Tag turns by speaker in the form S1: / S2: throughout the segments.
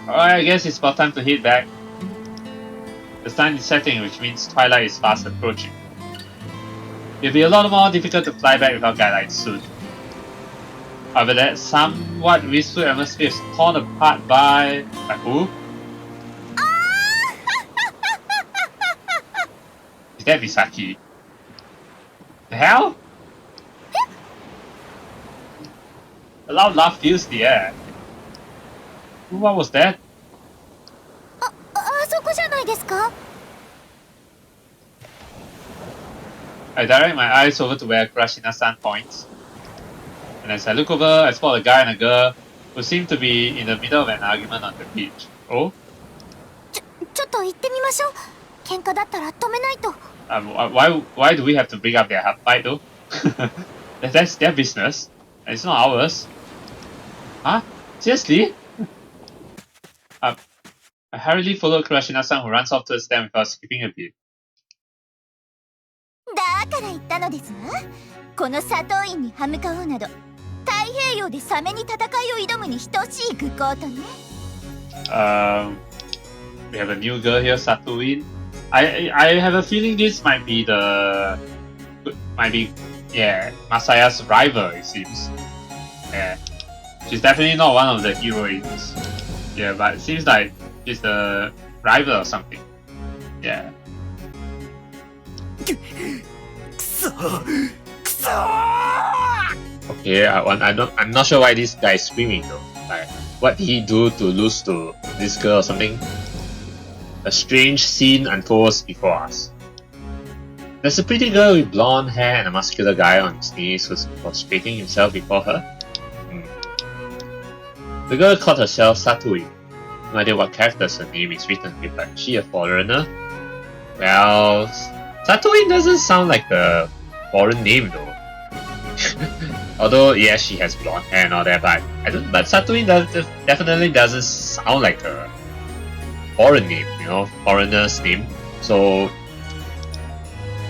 S1: Alright, I guess it's about time to head back. The sun is setting, which means twilight is fast approaching. It'll be a lot more difficult to fly back without guidelines soon. However, that somewhat wistful atmosphere is torn apart by who? Is that Misaki? The hell? A loud laugh fills the air. What was that? I direct my eyes over to where Kurashina-san points. And as I look over, I spot a guy and a girl who seem to be in the middle of an argument on the beach. Oh? Why do we have to bring up their fight though? That's their business. It's not ours. Huh? Seriously? I hurriedly follow Kurashina-san, who runs off towards them without skipping a beat. We have a new girl here, Satoin. I have a feeling this might be Masaya's rival, it seems. Yeah. She's definitely not one of the heroines. Yeah, but it seems like she's the rival or something. Yeah. Okay, I'm not sure why this guy is screaming though. Like, what did he do to lose to this girl or something? A strange scene unfolds before us. There's a pretty girl with blonde hair and a muscular guy on his knees who's prostrating himself before her. The girl called herself Satui. No idea what characters her name is written with, but she a foreigner? Well, Satui doesn't sound like a foreign name though. Although, yeah, she has blonde hair and all that, but Satui definitely doesn't sound like a foreign name, you know, foreigner's name. So,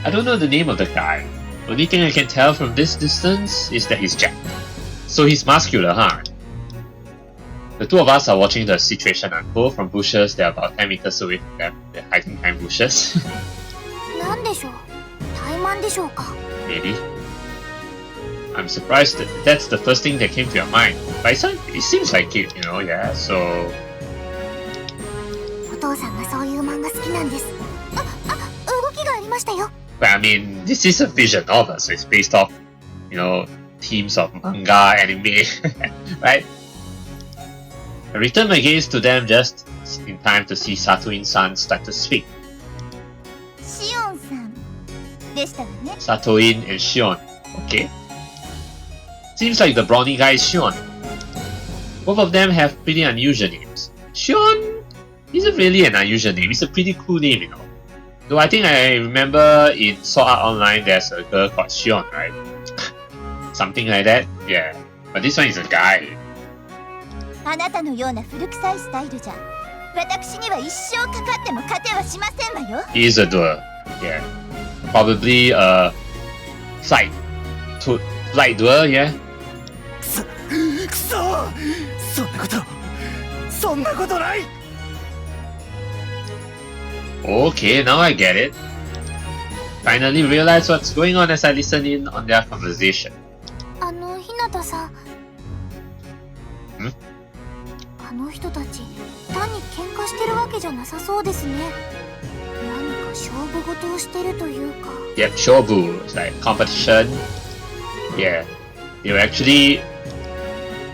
S1: I don't know the name of the guy. Only thing I can tell from this distance is that he's jacked. So he's muscular, huh? The two of us are watching the situation unfold from bushes that are about 10 meters away from them. They're hiding behind bushes. Maybe. I'm surprised that that's the first thing that came to your mind. But it seems like it, you know, yeah, so... But I mean, this is a visual novel, so it's based off, you know, themes of manga, anime, right? I return my gaze to them just in time to see Satoin-san start to speak. Satoin and Shion, okay. Seems like the brawny guy is Shion. Both of them have pretty unusual names. Shion isn't really an unusual name, it's a pretty cool name, you know. Though I think I remember in Sword Art Online there's a girl called Shion, right? Something like that, yeah. But this one is a guy. He is a duel, yeah. Probably a flight duel, yeah. Okay, now I get it. Finally realize what's going on as I listen in on their conversation. Yep, shobu, it's like competition. Yeah, they were actually...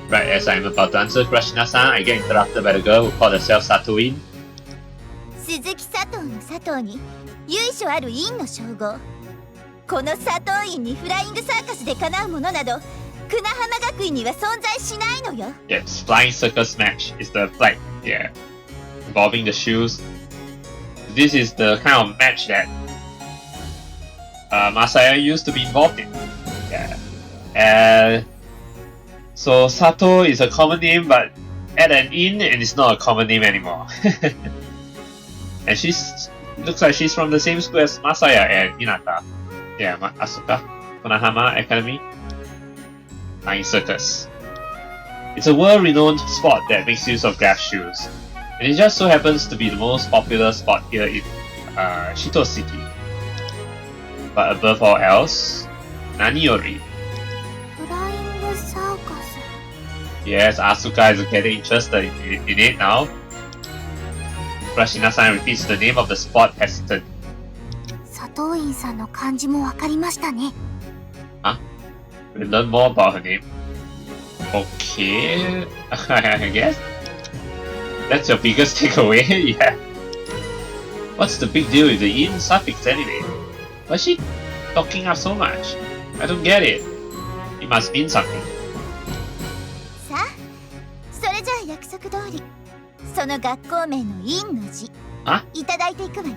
S1: Right, as I'm about to answer Kurashina-san, I get interrupted by the girl who called herself Satoin. Yes, Flying Circus match is the flight, yeah, involving the shoes. This is the kind of match that Masaya used to be involved in. Yeah. So Sato is a common name, but add an in and it's not a common name anymore. And looks like she's from the same school as Masaya and Hinata. Yeah, Asuka, Konahama Academy. Flying Circus. It's a world-renowned sport that makes use of glass shoes. And it just so happens to be the most popular spot here in Shito City. But above all else, Naniori.
S2: Flying Circus.
S1: Yes, Asuka is getting interested in it now. Kurashina-san repeats the name of the spot hesitant.
S2: 佐藤院さんの漢字もわかりましたね。
S1: Huh? We learn more about her name. Okay, I guess. That's your biggest takeaway, yeah. What's the big deal with the in suffix anyway? Why's she talking up so much? I don't get it. It must mean something.
S2: さあ、それじゃあ約束通り、その学校名の院の字、いただいていくわよ。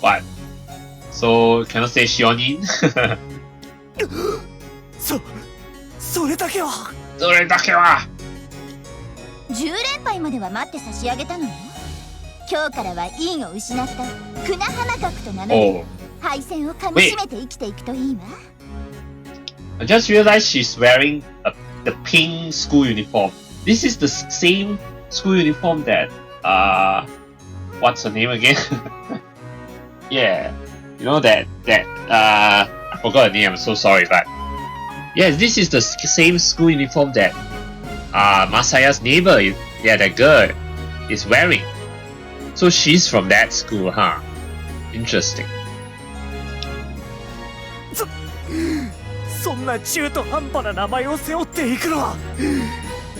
S1: What? So, cannot say Shionin?
S3: それだけは。
S1: それだけは。
S2: 10連敗までは待って差し上げたのよ。今日からは院を失った船浜学と名乗り、敗戦をかみしめて生きていくといいわ。
S1: I just realized she's wearing the pink school uniform. This is the same school uniform that what's her name again? Yeah, you know that I forgot her name. I'm so sorry, but yes, this is the same school uniform that Masaya's neighbor, that girl, is wearing. So she's from that school, huh? Interesting.
S3: そんな中途半端な名前を背負っていくのは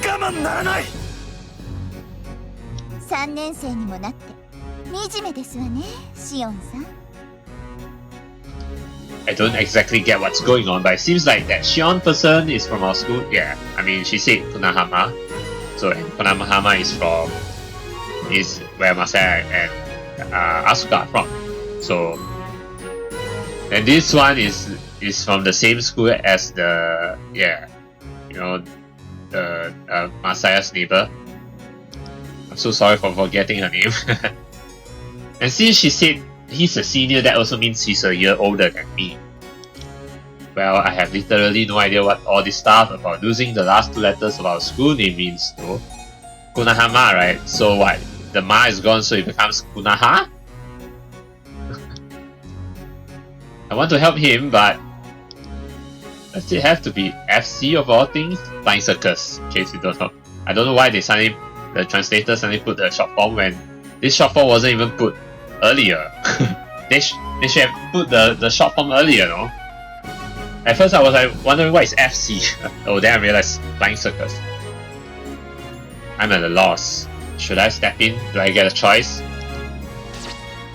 S3: 我慢ならない。
S2: 3年生にもなって惨めですわね、シオンさん。
S1: I don't exactly get what's going on, but it seems like that Shion person is from our school. Yeah, I mean she said Kunahama, so Kunahama is where Masaya and Asuka are from. So, and this one is from the same school as the Masaya's neighbor. I'm so sorry for forgetting her name. And since she said he's a senior, that also means he's a year older than me. Well, I have literally no idea what all this stuff about losing the last two letters of our school name means though. Kunahama, right? So what? The ma is gone, so it becomes Kunaha? I want to help him, but does it have to be FC of all things? Flying Circus, in case you don't know. I don't know why the translators suddenly put the short form when this short form wasn't even put earlier. they should have put the short form earlier, no? At first I was like wondering what is FC. Oh, then I realized Flying Circus. I'm at a loss. Should I step in? Do I get a choice?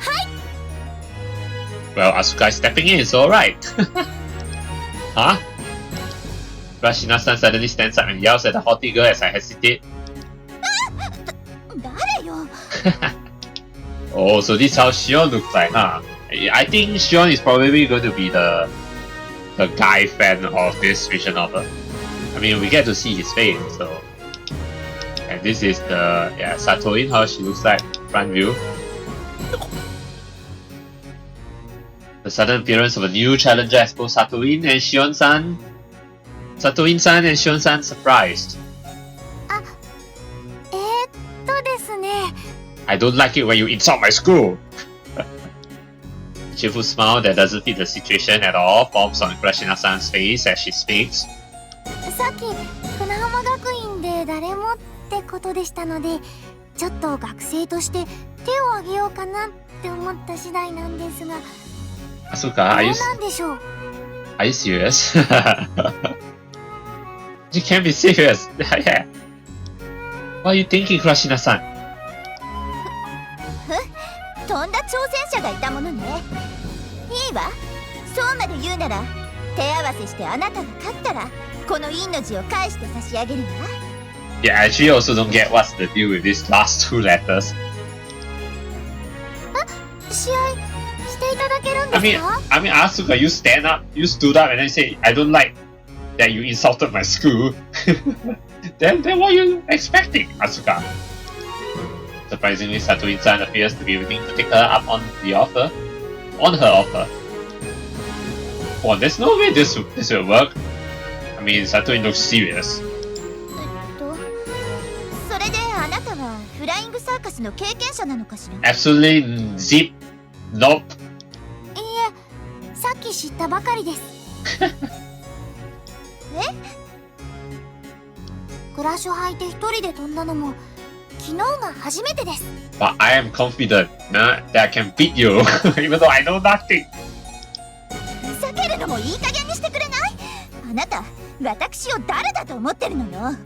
S2: Hi.
S1: Well, Asuka is stepping in, so alright. Huh? Kurashina-san suddenly stands up and yells at the haughty girl as I hesitate.
S2: 誰よ。
S1: Oh, so this is how Shion looks like, huh? I think Shion is probably going to be the guy fan of this visual novel. I mean, we get to see his face, so. And this is the Satoin, how she looks like front view. The sudden appearance of a new challenger has both Satoin and Shion-san. Satoin-san and Shion-san surprised.
S2: ですね。
S1: I don't like it when you insult my school. A cheerful smile that doesn't fit the situation at all forms on Kurashina-san's face as she speaks.
S2: さっき船浜学院で誰もってことでしたので、ちょっと学生として手を挙げようかなって思った次第なんですが。
S1: Asuka,
S2: どうなんでしょう。
S1: Are you serious? You can't be serious. Yeah. What are you thinking, Kurashina-san?
S2: とんだ挑戦者がいたものね。いいわ。そうまで言うなら、手合わせしてあなたが勝ったら、この陰の字を返して差し上げるわ。
S1: Yeah, I actually also don't get what's the deal with these last two letters.
S2: 試合していただけるんですか？
S1: I mean, Asuka, you stood up and then say, I don't like that you insulted my school. then what are you expecting, Asuka? Surprisingly, Satoin-san appears to be willing to take her up on her offer. Oh, there's no way this will work. I mean, Satoin looks serious.
S2: それであなたはフライグサーカスの経験者なのかしら。
S1: Absolutely zip. Nope.
S2: いいえ、さっき知ったばかりです。クラッシュ履いて一人で飛んだのも昨日が初めてです。
S1: But I am confident that I can beat you, even though I know nothing.
S2: ふざけるのもいい加減にしてくれない？あなた、私を誰だと思ってるのよ。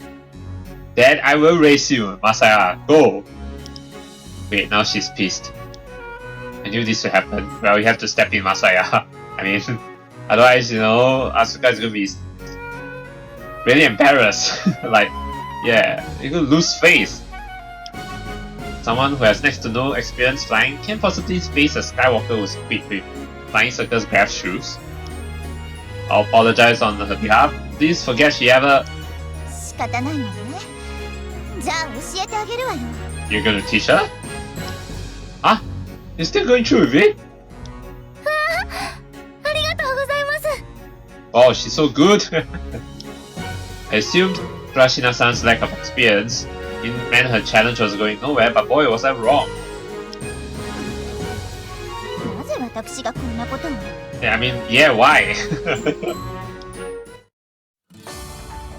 S1: Then I will race you, Masaya. Go. Wait, now she's pissed. I knew this would happen. Well, you have to step in, Masaya. I mean, otherwise, you know, Asuka is gonna be really embarrassed. Like, yeah, you're gonna lose face. Someone who has next to no experience flying can possibly face a Skywalker who's equipped with Flying Circus grav shoes. I'll apologize on her behalf. Please forget she ever.
S2: 仕方ないわね。じゃあ教えてあげるわよ。
S1: You're gonna teach her? Ah, you're still going through with it?
S2: ありがとうございます。
S1: Oh, she's so good. I assumed Kurashina-san's lack of experience meant her challenge was going nowhere, but boy, was I wrong.
S2: なぜ私がこんなことを？
S1: Yeah, I mean, yeah, why?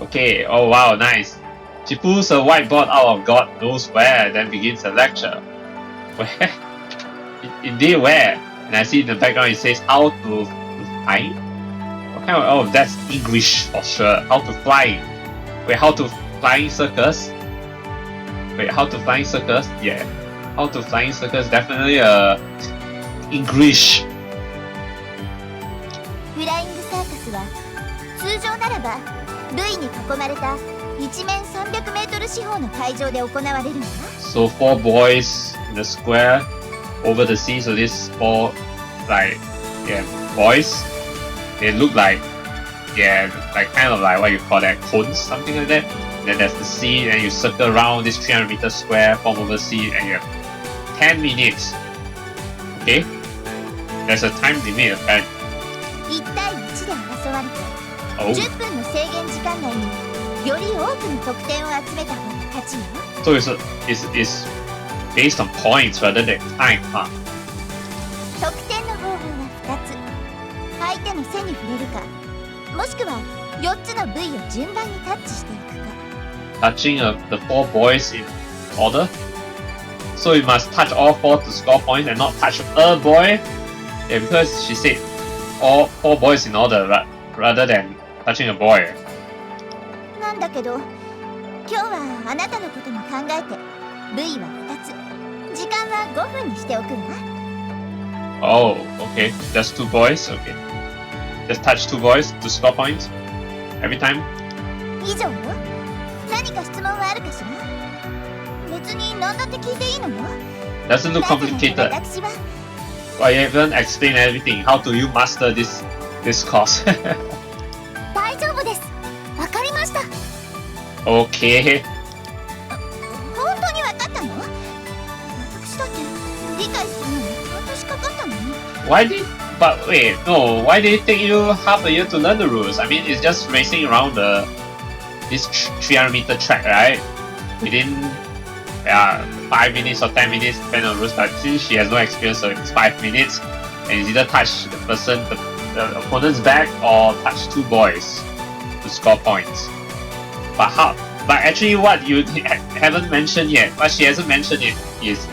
S1: Okay, oh wow, nice. She pulls a whiteboard out of God knows where and then begins her lecture. Where? Indeed, where? And I see in the background it says how to fly? What kind of, oh, that's English for sure. How to fly. Wait, how to Flying Circus? Wait, how to Flying Circus? Yeah. How to Flying Circus, definitely English.
S2: フライングサーカスは通常ならば塁に囲まれた一面300メートル四方の会場で行われるんだ。
S1: So 4 boys in the square over the sea. So these 4 like yeah boys. They look like yeah like kind of like what you call that cones, something like that. And then there's the sea, and you circle around this 300-meter square form over sea, and you have 10 minutes. Okay. There's a time limit apparently.
S2: 1対1で争われて
S1: Oh.
S2: 10分の制限時間内により多くの得点を集めた方が勝ちよ。
S1: So it's based on points rather than time, huh?
S2: 得点の方法は2つ。相手の背に触れるか、もしくは4つの部位を順番にタッチしていくか。
S1: Touching the 4 boys in order. So you must touch all 4 to score points and not touch a boy. Yeah, because she said all 4 boys in order rather than touching a boy.
S2: なんだけど、今日はあなたのことも考えて、部位は2つ、時間は5分にしておくわ。
S1: Oh, okay. Just 2 boys? Okay. Just touch 2 boys to score points? Every time?
S2: 以上よ。何か質問はあるかしら？別に何だって聞いていいのよ。
S1: Doesn't look
S2: なぜな
S1: complicated.
S2: ら私は
S1: Well, you haven't explained everything. How do you master this course?
S2: 大丈夫です。わかりました。
S1: Okay.
S2: 本当にわかったの？私だって理解するのに半年かかったのに。
S1: But wait, no, why did it take you half a year to learn the rules? I mean, it's just racing around this 300-meter track, right? Within 5 minutes or 10 minutes, depending on the rules, but since she has no experience, so it's 5 minutes, and it's either touch the opponent's back or touch 2 boys to score points. But how? But actually what you haven't mentioned yet, what she hasn't mentioned it is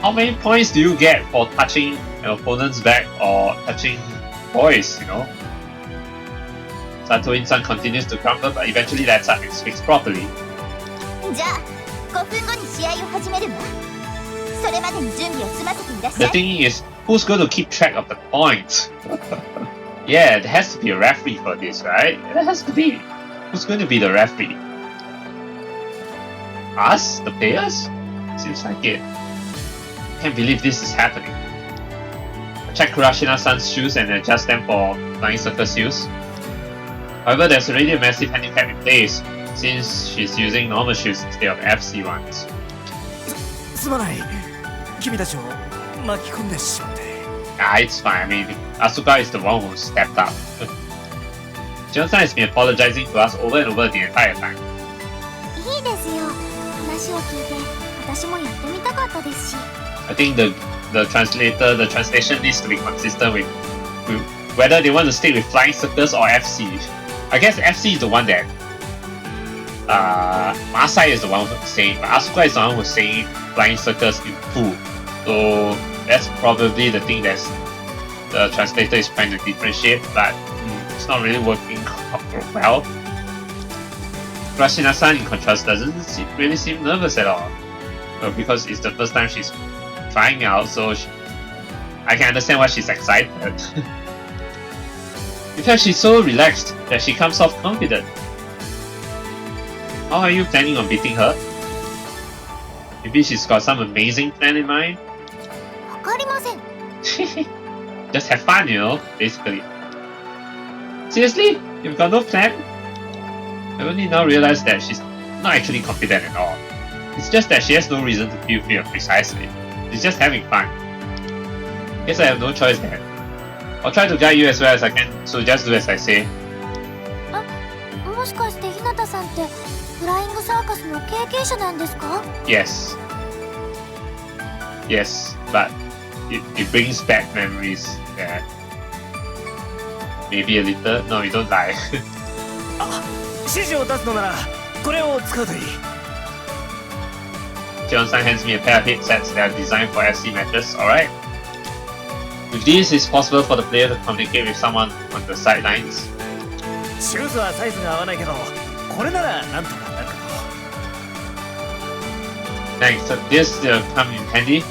S1: how many points do you get for touching an opponent's back or touching boys, you know? Satoin-san continues to grumble, but eventually that's up. It's fixed properly.
S2: じゃあ5分後に試合を始めるわ。それまでに準備を済ませていらっし
S1: The
S2: ゃい。
S1: thing is, who's going to keep track of the points? Yeah, there has to be a referee for this, right? There has to be. Who's going to be the referee? Us? The players? Seems like it. Can't believe this is happening. Check Kurashina-san's shoes and adjust them for Flying Circus use. However, there's already a massive handicap in place since she's using normal shoes instead of FC ones.
S3: すまない。君たちを巻き込んでしまって。
S1: It's fine. I mean, Asuka is the one who stepped up. Jion-san has been apologizing to us over and over the entire time.
S2: いいですよ。話を聞いて
S1: I think the translation needs to be consistent with whether they want to stick with Flying Circus or FC. I guess FC is the one that Masai is the one who's saying, but Asuka is the one who's saying Flying Circus in full. So that's probably the thing that the translator is trying to differentiate, but it's not really working well. Kurashina-san, in contrast, doesn't really seem nervous at all. Because it's the first time she's trying out, so I can understand why she's excited. In fact, she's so relaxed that she comes off confident. How are you planning on beating her? Maybe she's got some amazing plan in mind? Just have fun, you know, basically. Seriously? You've got no plan? I only now realize that she's not actually confident at all. It's just that she has no reason to feel fear precisely. She's just having fun. Guess I have no choice then. I'll try to guide you as well as I can, so just do as I say. Yes. Yes, but it brings back memories that maybe a little. No, you don't lie. Jeon-san hands me a pair of headsets that are designed for FC matches, alright? With these, it's possible for the player to communicate with someone on the sidelines. Thanks, so this will come in handy.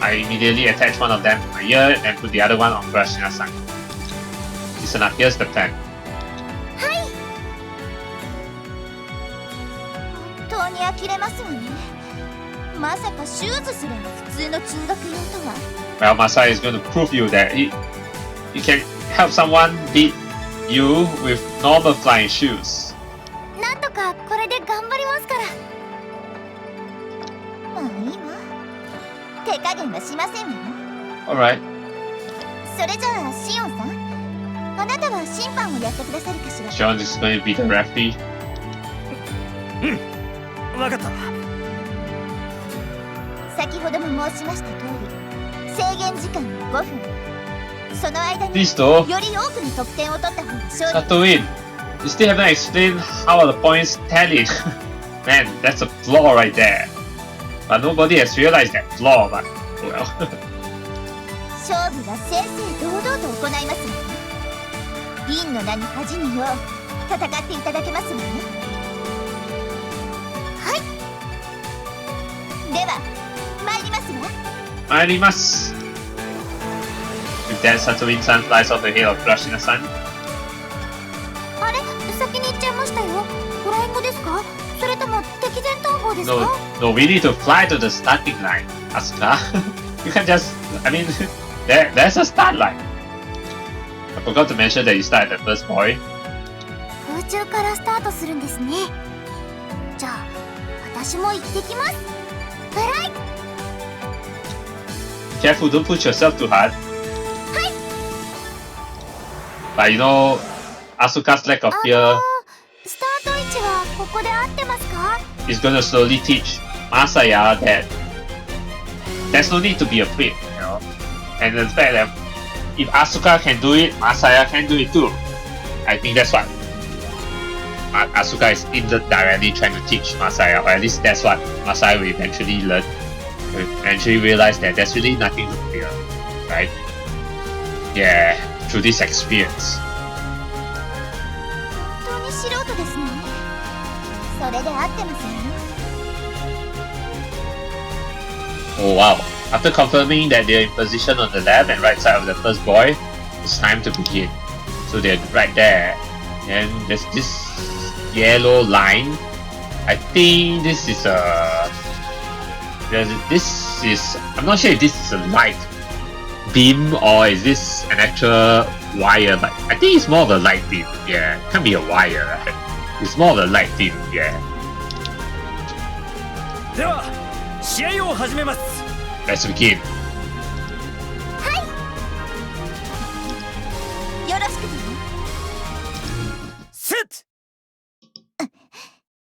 S1: I immediately attach one of them to my ear and put the other one on Kurashina-san. Listen up, here's the plan. Well, Masai is going to prove you that he can help someone beat you with normal flying shoes. Alright. Sean is going to be the referee.
S3: わかった。
S2: 先ほども申しました通り、制限時間は5分。その間により多くの得点を取った方が勝利。
S1: Tatooine, you still haven't explained how are the points tallied. Man, that's a flaw right there. But nobody has realized that flaw, but well.
S2: 勝負は正々堂々と行いますわね。銀の名に恥じぬよう戦っていただけますわね。
S1: Mairimasu! With that, Tatooine-san flies off the head of Kurashina-san. No, we need to fly to the starting line, Asuka. You can't just... I mean, there's a start line. I forgot to mention that you start at the first point. Careful, don't push yourself too hard. But you know, Asuka's lack of fear is gonna slowly teach Masaya that there's no need to be afraid, you know. And the fact that if Asuka can do it, Masaya can do it too. I think that's what Asuka is indirectly trying to teach Masaya, or at least that's what Masaya will eventually learn. Eventually realize that there's really nothing to fear, right? Yeah, through this experience. Oh wow, after confirming that they're in position on the left and right side of the first boy, it's time to begin. So they're right there, and there's this yellow line. I think this is a... I'm not sure if this is a light beam or is this an actual wire, but I think it's more of a light beam. Yeah, it can't be a wire, right? It's more of a light beam, yeah. Let's begin.
S3: Sit.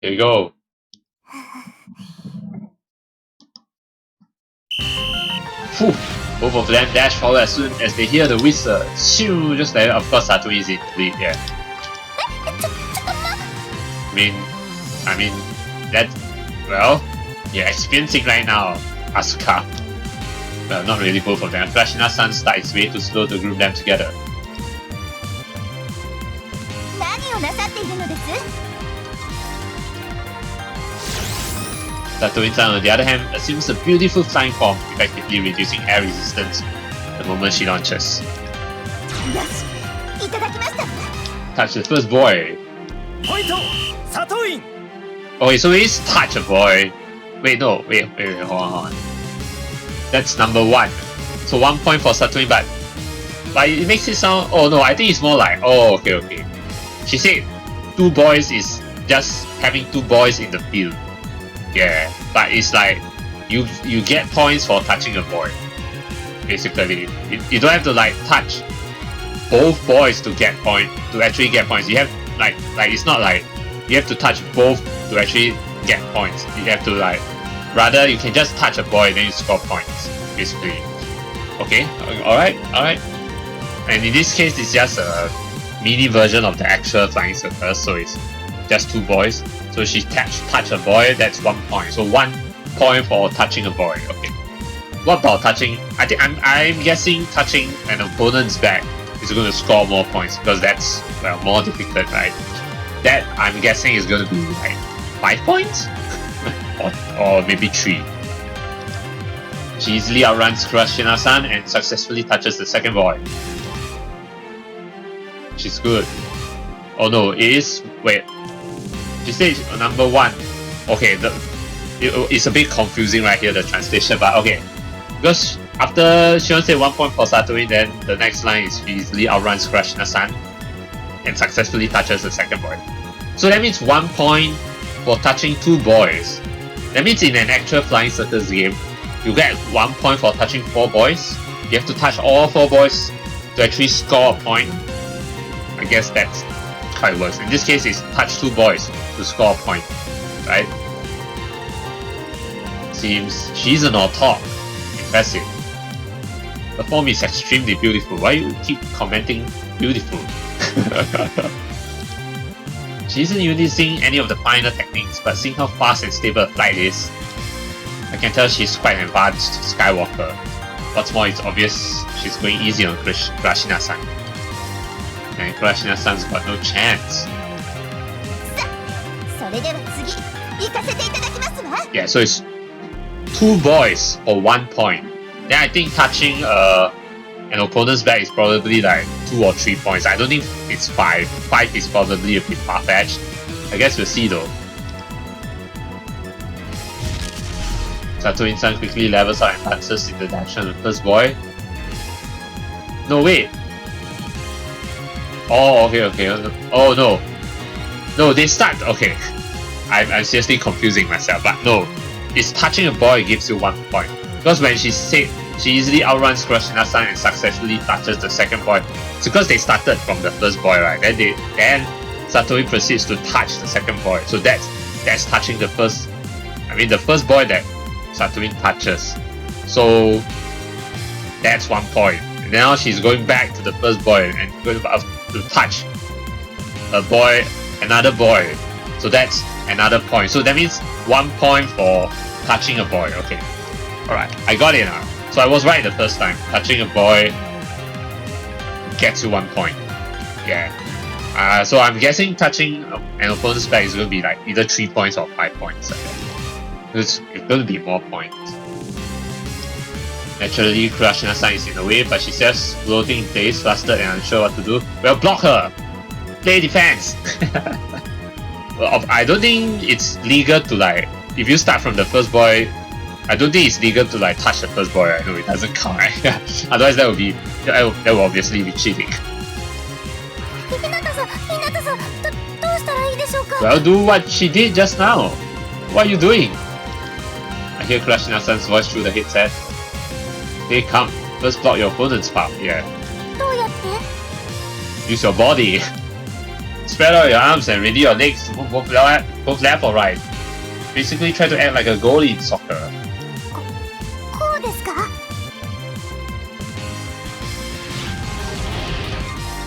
S1: Here we go. Whew. Both of them dash forward as soon as they hear the whistle. Shoo! Just like, of course, Satori is in the lead, yeah. I mean, that, well, you're experiencing right now, Asuka. Well, not really both of them. Kurashina-san starts way too slow to group them together. Satori-san, on the other hand, assumes a beautiful flying form, effectively reducing air resistance the moment she launches. Touch the first boy. Okay, so it is touch a boy. Wait, no, wait, hold on. That's number 1. So 1 point for Satori, but it makes it sound. Oh no, I think it's more like. Oh, okay. She said 2 boys is just having 2 boys in the field. Yeah, but it's like you get points for touching a boy. Basically, you don't have to like touch both boys to get actually get points. You have like it's not like you have to touch both to actually get points. You have to like rather you can just touch a boy and then you score points. Basically, okay, all right. And in this case, it's just a mini version of the actual Flying Circus, so it's just 2 boys. So she touch a boy, that's 1 point. So 1 point for touching a boy. Okay. What about touching? I'm guessing touching an opponent's back is going to score more points because that's more difficult, right? That I'm guessing is going to be like 5 points, or maybe 3. She easily outruns Kurashina-san and successfully touches the second boy. She's good. Oh no, it is. Wait. She said number 1. Okay, it's a bit confusing right here, the translation, but okay. Because after she wants to say 1 point for Satori, then the next line is she easily outruns Kurashina-san and successfully touches the second boy. So that means 1 point for touching 2 boys. That means in an actual Flying Circus game, you get 1 point for touching 4 boys. You have to touch all 4 boys to actually score a point. I guess that's how it works. In this case, it's touch 2 boys to score a point, right? Seems she's an author. Impressive. The form is extremely beautiful. Why you keep commenting beautiful? She isn't using any of the finer techniques, but seeing how fast and stable a flight is, I can tell she's quite an advanced Skywalker. What's more, it's obvious she's going easy on Kurashina-san. And Kurashina-san's got no chance. Yeah, so it's 2 boys for 1 point. Then I think touching an opponent's back is probably like 2 or 3 points. I don't think it's 5. 5 is probably a bit far-fetched. I guess we'll see though. Satori-san quickly levels out and dances in the direction of the first boy. No, wait. Oh, okay. Oh, no. No, they start. Okay. I'm seriously confusing myself, but no. It's touching a boy gives you 1 point. Because when she said she easily outruns Kurashina-san and successfully touches the second boy, it's because they started from the first boy, right? Then Satori proceeds to touch the second boy. So that's touching the first. The first boy that Satori touches. So that's 1 point. And now she's going back to the first boy and going to touch another boy. So that's another point. So that means 1 point for touching a boy. Okay. Alright, I got it now. So I was right the first time. Touching a boy gets you 1 point. Yeah. So I'm guessing touching an opponent's back is going to be like either 3 points or 5 points. It's going to be more points. Naturally, Kurashina-san is in the way, but she's just floating in place, flustered and unsure what to do. Well, block her! Play defense! Well, I don't think it's legal to like, if you start from the first boy, I don't think it's legal to like touch the first boy, right? No, it doesn't count, right? Otherwise that will obviously be cheating. Well, do what she did just now. What are you doing? I hear Kurashina-san's voice through the headset. Hey, come. First block your opponent's path. Yeah. Use your body. Spread out your arms and ready your legs to move both left or right. Basically, try to act like a goalie in soccer.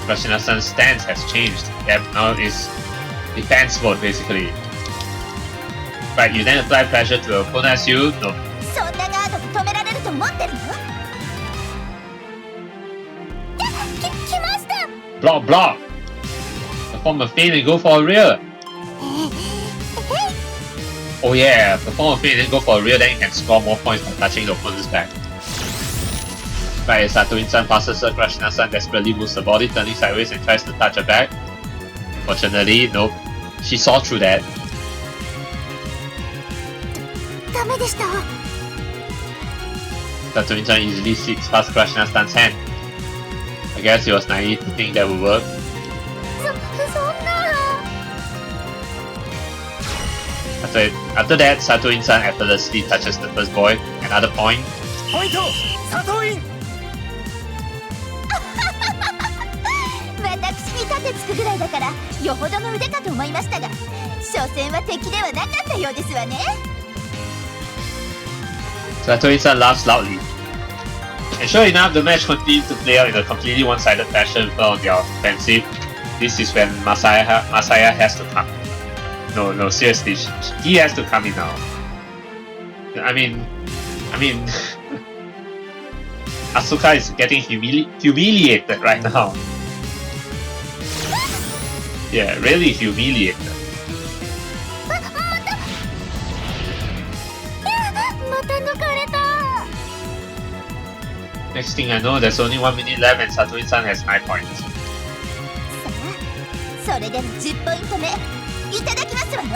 S1: Krashina-san's stance has changed. Yep, now it's defense mode basically. Right, you then apply pressure to your opponent as you... No.
S2: そんなガードで止められると思ってるの？来ました。
S1: Block, block! Perform a feint and go for a rear. Oh yeah, perform a feint and go for a rear, then you can score more points by touching the opponent's back. Right, as Satoin-san passes her, Krashina-san desperately moves the body, turning sideways and tries to touch her back. Unfortunately, nope. She saw through that.
S2: ダメでした。
S1: Satoin-san easily slips past Krashina-san's hand. I guess he was naive to think that would work.
S2: そんな。
S1: After that, Satoin-san effortlessly touches the first boy. Another point.
S3: ポイントサトイン。
S2: 私に盾つくぐらいだからよほどの腕かと思いましたが、所詮は敵ではなかったようですわね。
S1: Satoin-san laughs loudly. And sure enough, the match continued to play out in a completely one-sided fashion on the offensive. This is when Masaya has to come. No, seriously, he has to come in now. I mean, Asuka is getting humiliated right now. Yeah, really humiliated.
S2: また抜かれた。
S1: Next thing I know, there's only 1 minute left and Satoin-san has 9 points.
S2: さあ、それでも10ポイント目いただきますわよ。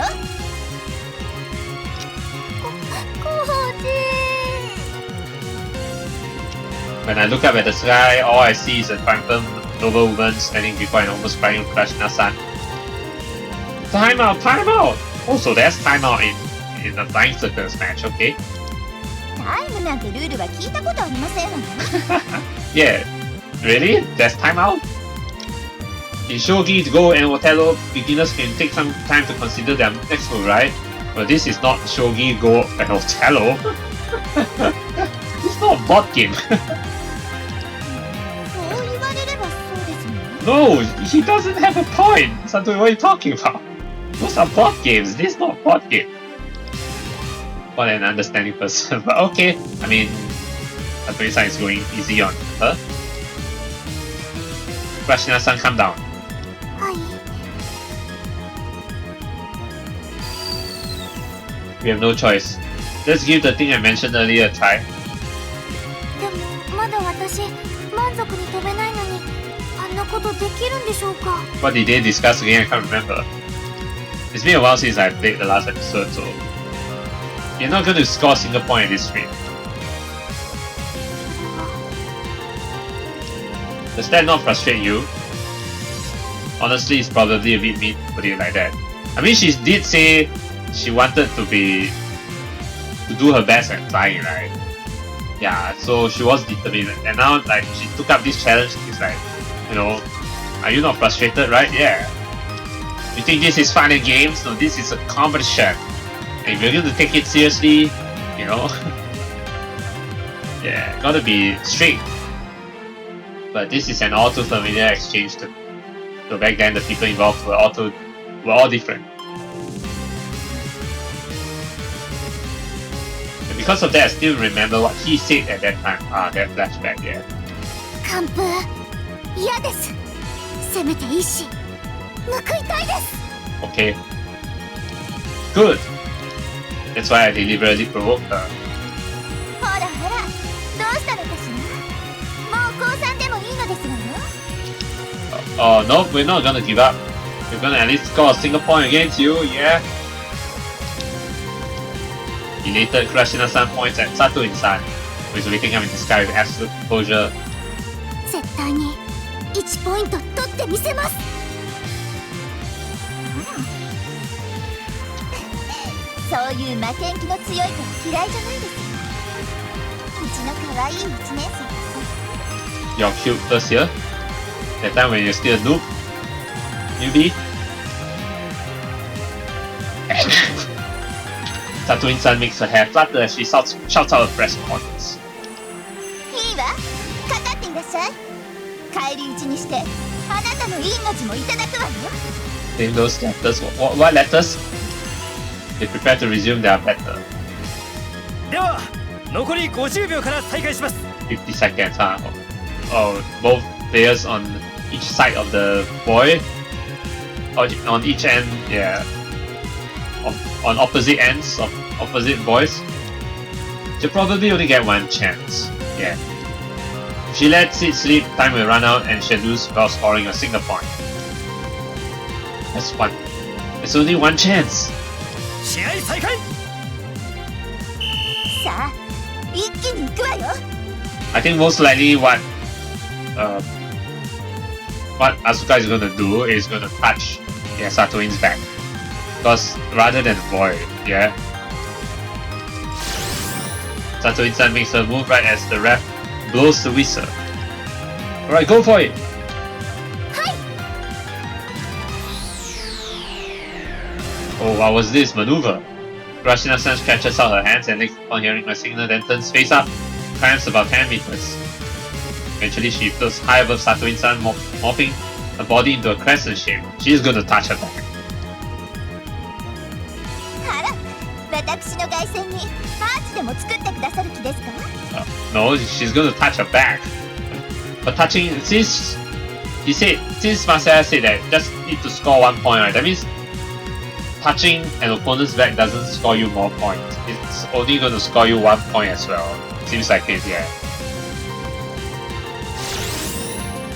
S2: コーチ。
S1: When I look up at the sky, all I see is a triumphant noble woman standing before an almost crying Krashina-san. Time out! Time out! Also, there's time out in the Flying Circus match, okay?
S2: タイムなんてルールは聞いたことありませんわね。
S1: Yeah, really? There's time out? In Shogi, Go, and Otello, beginners can take some time to consider their next move, right? But this is not Shogi, Go, and Otello. It's not a board game.
S2: そう言われればそうですね。
S1: No, he doesn't have a point. Sato, what are you talking about? Those are board games. This is not a board game. What an understanding person. But okay, I mean, Satomi-san is going easy on her. Krashina-san, calm down.
S2: はい。
S1: We have no choice. Let's give the thing I mentioned earlier a try.
S2: でもまだ私満足に飛べないのにあんなことできるんでしょうか。
S1: What did they discuss again? I can't remember. It's been a while since I played the last episode, so you're not going to score a single point in this stream. Does that not frustrate you? Honestly, it's probably a bit mean to put it like that. I mean, she did say she wanted to do her best at flying, right? Yeah, so she was determined, and now like she took up this challenge. It's like, you know, are you not frustrated, right? Yeah. You think this is fun and games? No, this is a competition. And if you're going to take it seriously, you know, yeah, gotta be strict. But this is an all too familiar exchange. So back then, the people involved were all different. And because of that, I still remember what he said at that time. That flashback, yeah.
S2: 完封嫌です。せめて一矢報いたいです。
S1: Okay. Good. That's why I deliberately provoked her.
S2: ほらほら、どうしたのかしら。もう降参でもいいのですわよ。
S1: Oh no, we're not gonna give up. We're gonna at least score a single point against you, yeah? Elated Krashina-san points at Satoin-san, who is waiting up in the sky with absolute composure.
S2: 絶対に1ポイント取ってみせます。そういう負けん気の強い子は嫌いじゃないですよ。うちの可愛い1年生です。
S1: Your cute first year? That time when you're still a noob? Newbie? Satoin-san makes her hair flutter as she shouts out her press points.
S2: いいわ、かかっていらっしゃい。返り討ちにして花たのいいの字もいただくわよ。
S1: Name those letters. What letters? They prepare to resume their battle.
S3: では残り50秒から再開します。
S1: 50 seconds, huh? Oh, both players on each side of the boy. On each end, yeah. On opposite ends of opposite boys. She'll probably only get one chance. Yeah. If she lets it sleep, time will run out and she'll lose without scoring a single point. That's one. It's only one chance.
S3: 試合再開。
S2: さあ一気に行くわよ。
S1: I think most likely what Asuka is gonna do is gonna touch Satoin's back. Because rather than void, yeah. Satoin-san makes her move right as the ref blows the whistle. Alright, go for it! Oh, what was this maneuver? Rashina-san stretches out her hands and legs upon hearing my signal, then turns face up, climbs about 10 meters. Eventually she floats high above Satoin-san, morphing her body into a crescent shape. She's gonna touch her back.
S2: あら、私の凱旋にアーチでも作ってくださる気ですか？
S1: No, she's gonna touch her back. But touching, since Marcella said that just need to score 1 point, right? That means touching an opponent's back doesn't score you more points. It's only gonna score you 1 point as well. Seems like it, yeah.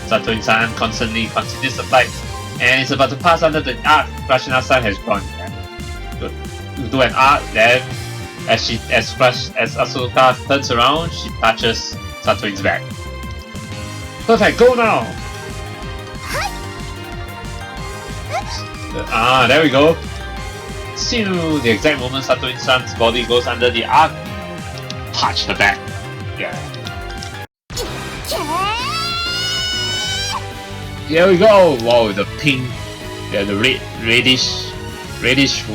S1: Satoin-san constantly continues the fight and is about to pass under the arc Rashina-san has drawn. To do an arc, then as Asuka turns around, she touches Satoin's back. Perfect, go now! There we go. See the exact moment Satoin-san's body goes under the arc. Touch her back. Yeah. Here we go! Wow, the pink, yeah, the reddish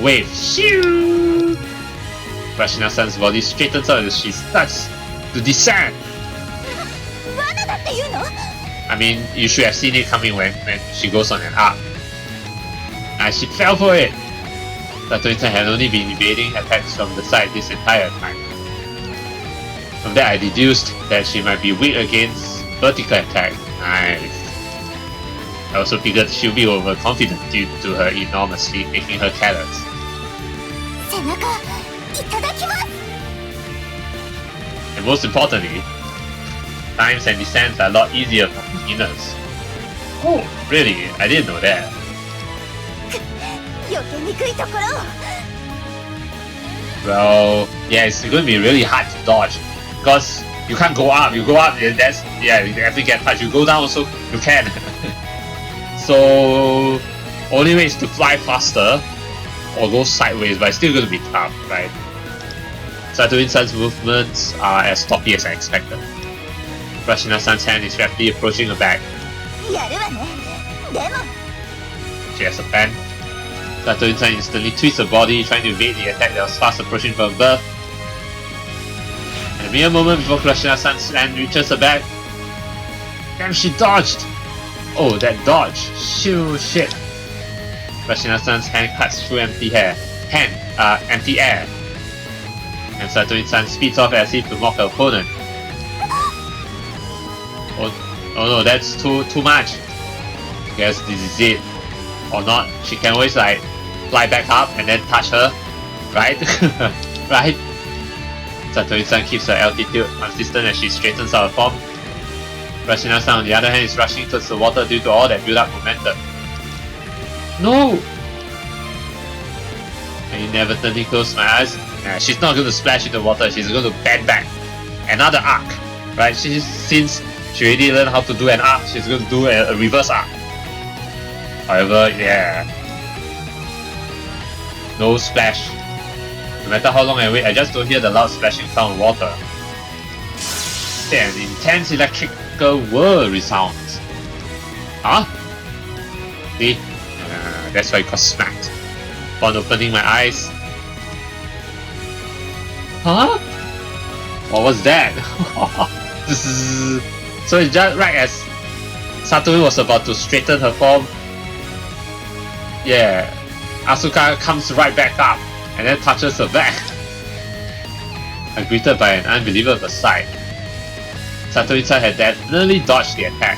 S1: wave. Shoo! Rashina-san's body straightens out as she starts to descend. I mean, you should have seen it coming when she goes on an arc. And she fell for it. Satoin-san had only been evading attacks from the side this entire time. From that I deduced that she might be weak against vertical attack. Nice. I also figured she'll be overconfident due to her enormous feet making her careless. And most importantly, climbs and descents are a lot easier for beginners. Oh, really? I didn't know that. Well, yeah, it's going to be really hard to dodge because you can't go up. You go up, that's you have to get touched. You go down also, you can. So, only way is to fly faster or go sideways, but it's still going to be tough, right? Satoin-san's movements are as sloppy as I expected. Rashina-san's hand is rapidly approaching her back. She has a plan. Satoin-san instantly twists her body, trying to evade the attack that was fast approaching from above. And a mere moment before Rashina-san's hand reaches her back, damn, she dodged! Oh, that dodge! Shit! Rashina-san's hand cuts through empty air. And Satoin-san speeds off as if to mock her opponent. Oh no, that's too much. I guess this is it. Or not, she can always like fly back up and then touch her, right? Right? Satoin-san keeps her altitude consistent as she straightens out her form. Rashina-san on the other hand is rushing towards the water due to all that build-up momentum. No! I inadvertently close my eyes. She's not going to splash into water, she's going to bend back. Another arc, right? Since she already learned how to do an arc, she's going to do a reverse arc. However, yeah. No splash. No matter how long I wait, I just don't hear the loud splashing sound of water. Then an intense electrical whir resounds. Huh? See? That's why it got smacked. Upon opening my eyes. Huh? What was that? So it's just right as Satoru was about to straighten her form, yeah, Asuka comes right back up and then touches her back. And greeted by an unbelievable sight. Satoru-san had definitely dodged the attack.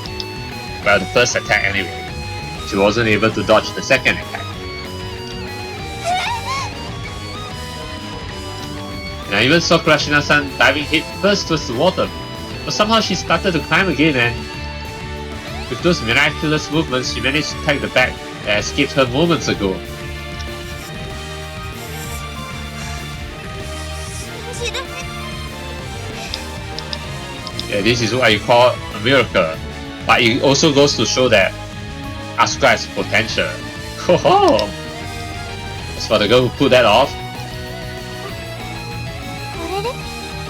S1: Well, the first attack anyway. She wasn't able to dodge the second attack. And I even saw Kurashina-san diving head first towards the water, but somehow she started to climb again, and with those miraculous movements she managed to tag the bag that escaped her moments ago. Yeah, this is what you call a miracle, but it also goes to show that Asuka has potential. Ho-ho! As for the girl who pulled that off,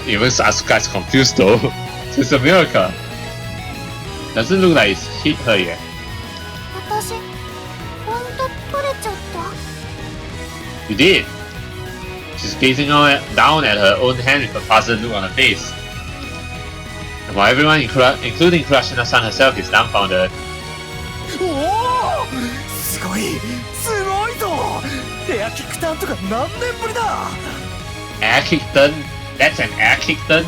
S1: even Asuka is confused though. It's a miracle. Doesn't look like it's hit her yet. You did! She's gazing down at her own hand with a puzzled look on her face. And while everyone, including Kurashina-san herself, is dumbfounded.
S3: Oh! すごいぞ! Air kick turn とか何年ぶりだ!
S1: Air kick turn? That's an air kick turn?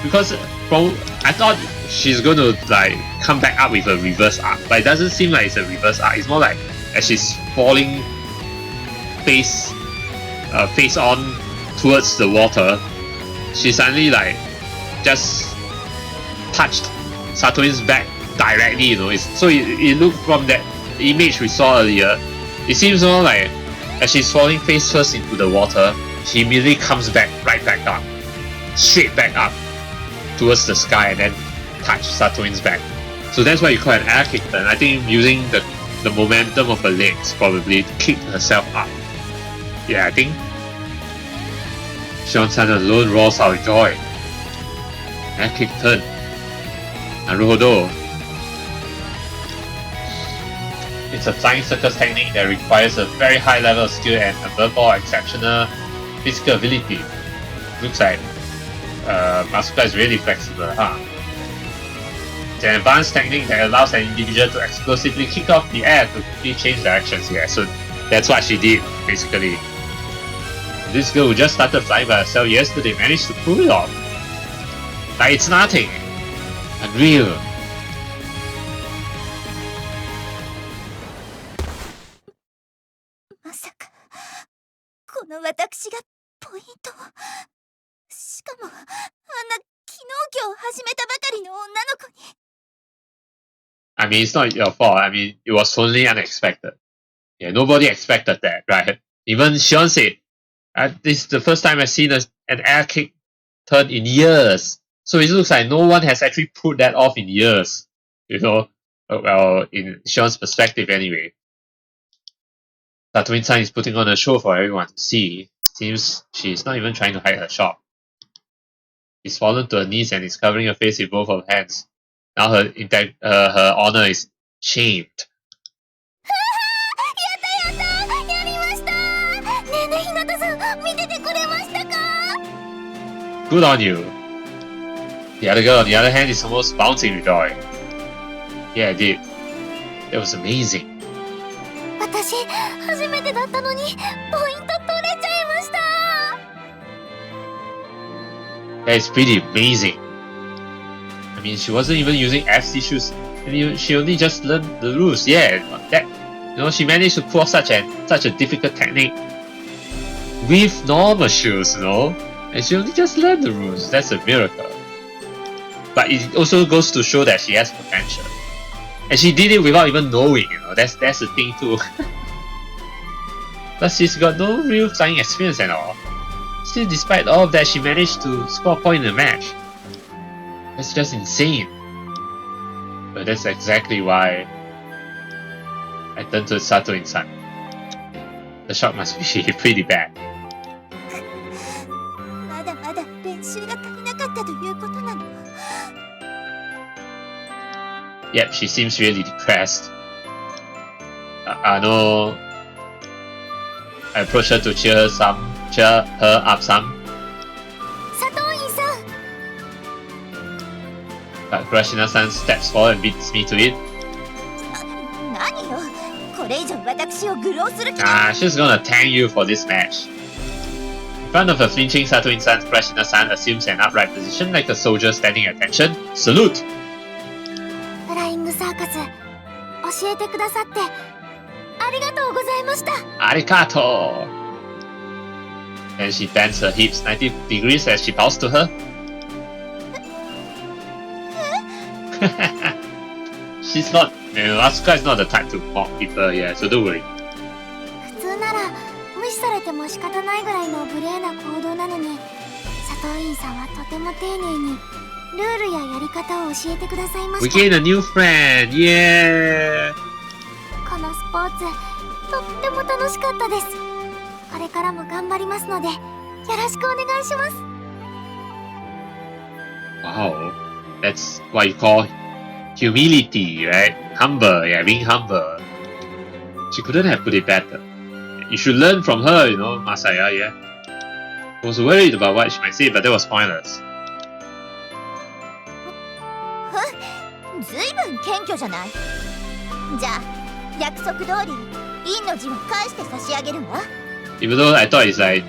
S1: Because I thought she's going to like come back up with a reverse arc, but it doesn't seem like it's a reverse arc. It's more like as she's falling face on towards the water, she suddenly like just touched Satoru's back directly, you know. It looked from that image we saw earlier, it seems more like as she's falling face first into the water, she immediately comes right back up, straight back up towards the sky and then touch Satoru's back. So that's why you call it an air kick turn. I think using the momentum of her legs probably to kick herself up. Yeah, I think Shion-san alone roars out of joy. Air kick turn. Naruhodo. It's a flying circus technique that requires a very high level of skill and above all exceptional physical ability. Looks like Asuka is really flexible, huh? It's an advanced technique that allows an individual to explosively kick off the air to quickly change directions, yeah, so that's what she did, basically. This girl who just started flying by herself yesterday managed to pull it off. Like it's nothing. Unreal. I mean, it's not your fault. I mean, it was totally unexpected. Yeah, nobody expected that, right? Even Shion said, this is the first time I've seen an air kick turn in years. So it looks like no one has actually pulled that off in years. You know? Well, in Shion's perspective anyway. Satoru-san is putting on a show for everyone to see. Seems she's not even trying to hide her shock. She's fallen to her knees and is covering her face with both of her hands. Now her honor is shamed. Good on you. The other girl on the other hand is almost bouncing with joy. Yeah, I did. That was amazing. That is pretty amazing. I mean, she wasn't even using FC shoes, and she only just learned the rules. Yeah, that, you know, she managed to pull off such a difficult technique with normal shoes, you know, and she only just learned the rules. That's a miracle. But it also goes to show that she has potential, and she did it without even knowing. You know, that's the thing too. Plus, she's got no real flying experience at all. Still, despite all of that, she managed to score a point in the match. That's just insane. But that's exactly why I turned to Satoru-san. The shock must be pretty bad. Yep, she seems really depressed. I approached her to cheer her up some. But Kurashina-san steps forward and beats me to it.
S2: 何よ、これ以上私を愚弄する気
S1: She's gonna thank you for this match. In front of a flinching Satoin-san, Kurashina-san assumes an upright position like a soldier standing at attention. Salute!
S2: フライングサーカス、教えてくださってありがとうございました。
S1: Arigato! And she bends her hips 90 degrees as she bows to her. She's not, Asuka is not the type to mock people, yeah, so don't worry.
S2: 普通なら無視されても仕方ないぐらいの無礼な行動なのに、佐藤院さんはとても丁寧にルールややり方を教えてくださいま
S1: We
S2: した。
S1: gained a new friend, yeah!
S2: このスポーツ、とっても楽しかったです。これからも頑張りますので、よろしくお願いします。
S1: Wow, that's what you call humility, right? Humble, yeah, being humble. She couldn't have put it better. You should learn from her, you know, Masaya, yeah? I was worried about what she might say, but that was pointless.
S2: ずいぶん謙虚じゃない。じゃあ約束通り陰の字を返して差し上げるわ。
S1: Even though I thought it's like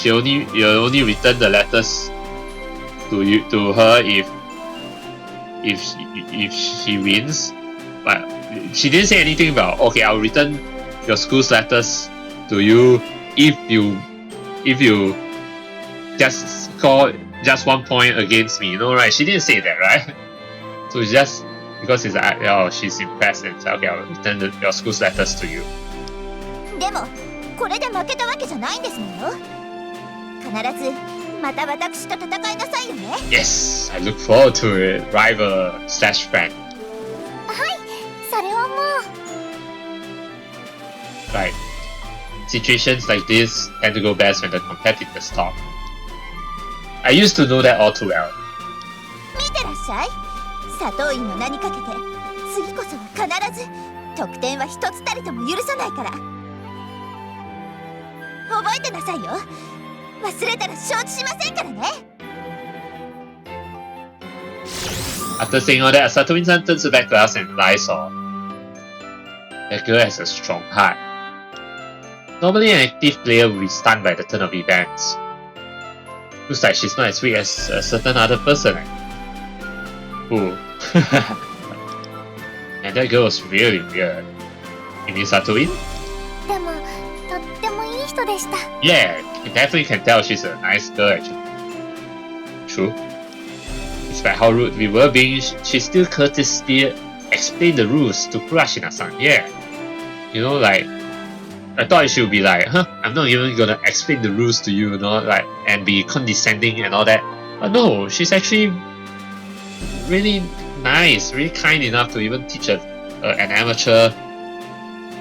S1: you only return the letters to her if she wins, but she didn't say anything about okay, I'll return your school's letters to you if you just score just 1 point against me, you know, right? She didn't say that, right? So it's just because it's like, oh, she's impressed and said, okay, I'll return your school's letters to you.
S2: でもこれで負けたわけじゃないんですもの。必ずまた私と戦いなさいよね。
S1: Yes, I look forward to it. Rival slash friend.
S2: はい、それはもう。
S1: Right. Situations like this tend to go best when the competitors talk. I used to know that all too well.
S2: 見てらっしゃい。佐藤院の名にかけて次こそは必ず得点は一つたりとも許さないから。覚えてなさいよ。忘れたら承知しませんからね。
S1: After saying all that, Satoin-san turns her back to us and lies off. That girl has a strong heart. Normally an active player would be stunned by the turn of events. Looks like she's not as weak as a certain other person. Ooh. And that girl was really weird. You mean Satoin?
S2: でもとってもいい人でした。
S1: Yeah, you definitely can tell she's a nice girl actually. True. Despite how rude we were being, she still courteously explained the rules to Kurashina-san. Yeah. You know, like, I thought she would be like, huh, I'm not even gonna explain the rules to you, you know, like, and be condescending and all that. But no, she's actually really nice, really kind enough to even teach an amateur,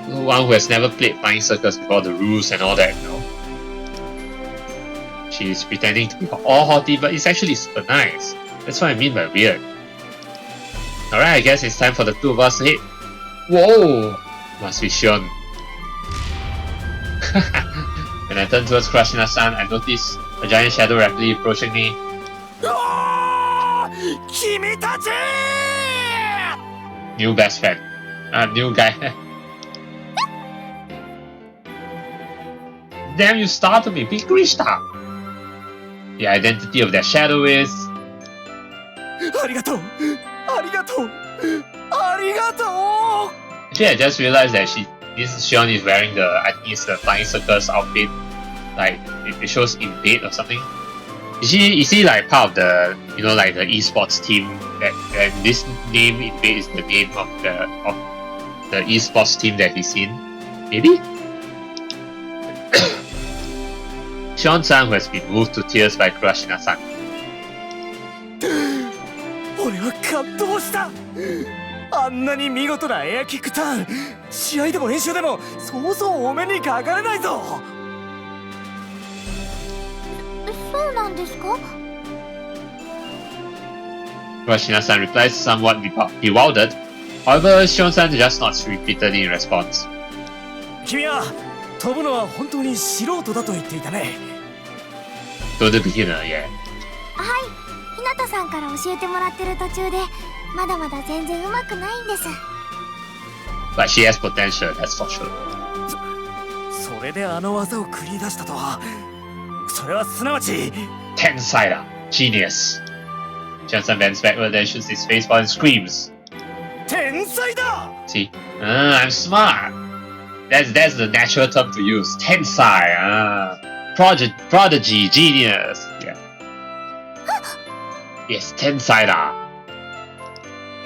S1: one who has never played Flying Circus before, the rules and all that, you know. She's pretending to be all haughty, but it's actually super nice. That's what I mean by weird. Alright, I guess it's time for the two of us to hit. Whoa! Must be Shion. When I turn towards Kurashina-san, I notice a giant shadow rapidly approaching me.
S3: 君たち
S1: New best friend. New guy. Damn, you startled me, Bikrishita! The identity of that shadow is...
S3: ありがとうありがとうありがとう
S1: Actually, I just realized that this Shion is wearing I think it's the Flying Circus outfit. Like, it shows in bed or something. Is he like part of the, you know, like the esports team and this name in bed is the name of the esports team that he's in? Maybe? Shion-san, who has been moved to tears by Kurashina-san.
S3: 俺は感動した。あんなに見事なエアキックターン、試合でも練習でもそうそうお目にかかれないぞ。
S2: そうなんですか？
S1: Kurashina-san replies somewhat bewildered. However, Shion-san just nods repeatedly in response.
S3: 君は飛ぶのは本当に素人だと言っていたね。
S1: To the beginner, yeah.
S2: はい、日向さんから教えてもらってる途中でまだまだ全然上手くないんです。
S1: But she has potential, that's for sure.
S3: それであの技を繰り出したとは、それはすなわち
S1: Tensider, genius. Johnson bends backward, then shoots his face while and screams.
S3: 天才だ。
S1: See? I'm smart. That's the natural term to use. Tensai. Prodigy, genius. Yeah. Yes, Tensai だ。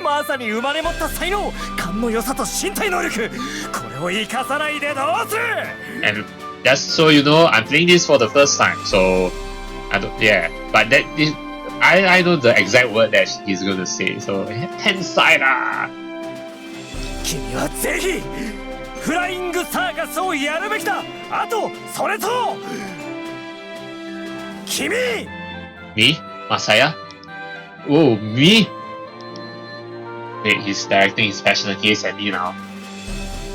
S3: まさに生まれ持った才能、勘の良さと身体能力、これを生かさないでどうする。
S1: And just so you know, I'm playing this for the first time, so I don't. Yeah, but I know the exact word that he's gonna say. So Tensai だ。
S3: 君はぜひフライングサーカスをやるべきだ。あとそれと君。
S1: Me? Masaya? Oh, me? Wait, he's directing his passionate gaze at me now.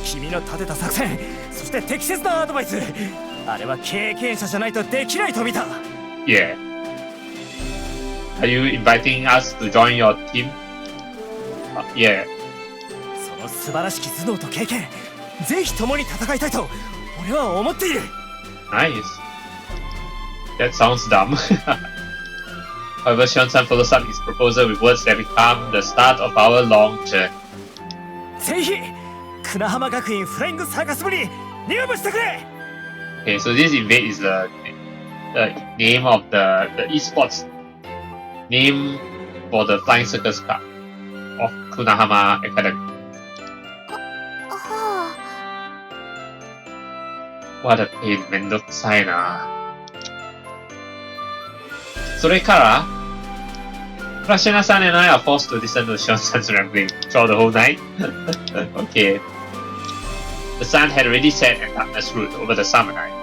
S3: 君の立てた作戦、そして適切なアドバイス、あれは経験者じゃないとできないと見た。
S1: Yeah. Are you inviting us to join your team? Yeah.
S3: その素晴らしき頭脳と経験、ぜひ共に戦いたいと俺は思っている。
S1: Nice. That sounds dumb. However, Sean-san follows up his proposal with words that become the start of our long journey.
S3: ぜひ船浜学院フライングサーカス部に入部してくれ。
S1: Okay, so this invade is the name of the esports name for the Flying Circus Club of Kunahama Academy.
S2: は
S1: What a pain, めんどくさいな。それから、Rashina-san and I are forced to listen to Sean-san's rambling throughout the whole night. Okay. The sun had already set and darkness ruled over the summer night.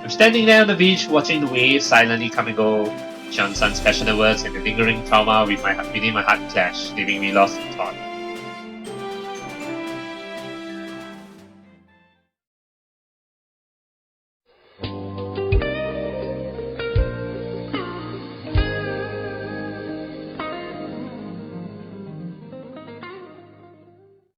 S1: I'm standing there on the beach, watching the waves silently come and go. Sean-san's passionate words and the lingering trauma within my heart clash, leaving me lost in thought.